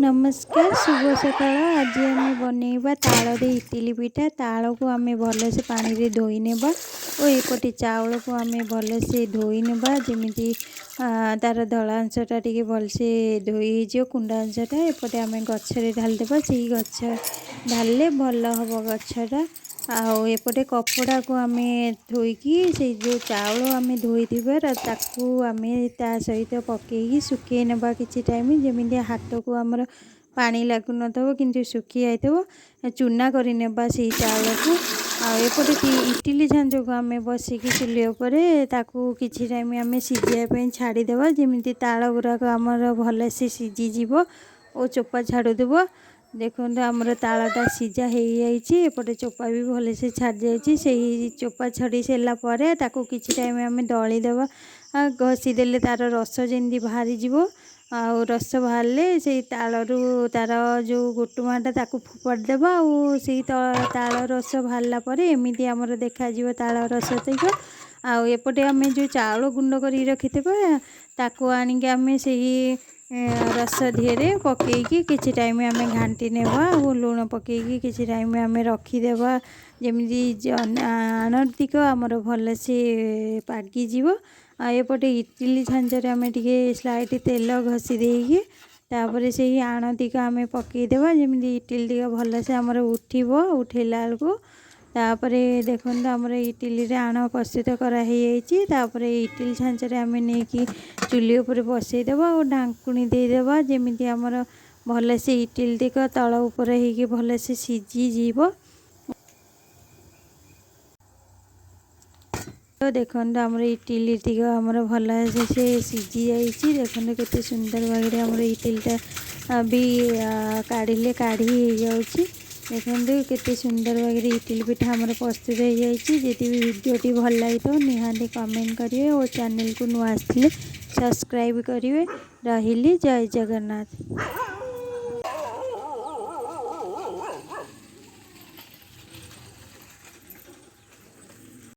नमस्कार शुभ सकाळ। आज आम बनइबा ताल इटिली पिठा। ताल को आम भलसे पानी रे धोई नेबा और एपटे चाउल को आम भलसे धोई नेबा जमी तार धला अंशटा टी भलसे धोई हो कुंडा अंशटा एपटे आम गचरे ढालदेबा। से गच ढाले भल हम गचटा आउपटे कपड़ा को आम धोईकी से जो चाउल आम धोई ताकू आम ता सहित पकईकी सुखे नेबा किछि टाइम जमी हाथ को आमर पानी लागु नथबो किंतु सुखी जाइथबो चूना करि नेबा से चाउल को आउपटे इटिली झांझ को आम बसिकी चुली उपर ताकू किछि टाइम आम सिझाई पे छाड़ी देबा जेमिति ताल गुराक आमर भलसे सिझी जीवो और चोपा छाड़ुदेबो। देखो आमर तालटा सीझा हो जाइए एपटे चोपा भी भलसे छाड़ जाइए। से चोपा छड़ी सारापर ताकू किछि टाइम आम दलीदेवा घसीदेले तार रस जमी बाहरी जीवो आउ रस बाहर से तालू तार जो गुटुमाटा ताकू फोपाड़ी देवा और से ताल रस बाहर एमती आमर देखा ताल रस तक आउपटे आम जो चाउल गुंड कर रखि ताकू आणिक आम से रस धीरे पकईकी किछि टाइम आम घाटी नेबा और लुण पकईकी किछि टाइम आम रखिदेबा जमी आणतिक आमर भलसे पागी जीवो। एपटे इटिली झांझरे आम टे स्लाइट तेल घसी देकी तापर से आणतिक आम पकईदेबा जमी इटिली टी भलसे आमर उठिबो उठेला बेलू तापर देखो आमर इटिली रे आण प्रस्तुत कराई तापर इटिली झांझरे आम नहीं चुली उपर बसईदेबा और ढांकुणी देदेबा जमी आमर भलसे इटिली टिक तल उपर होगी भलसे सीझी जीव। तो देखो आमर इटिली टिक आमर भलसे से सीझी जाइए। देखो केते सुंदर भाग आमर इटिलीटा भी काढ़े काढ़ी हो जाऊँगी। देखो केते सुंदर भाग इटिली पिठा आमर प्रस्तुत हो जाइए। जदि भी वीडियोटी भल लगी तो निहाती कमेंट करेंगे और चैनल को नुआ आसते सब्सक्राइब करेंगे। रही जय जगन्नाथ।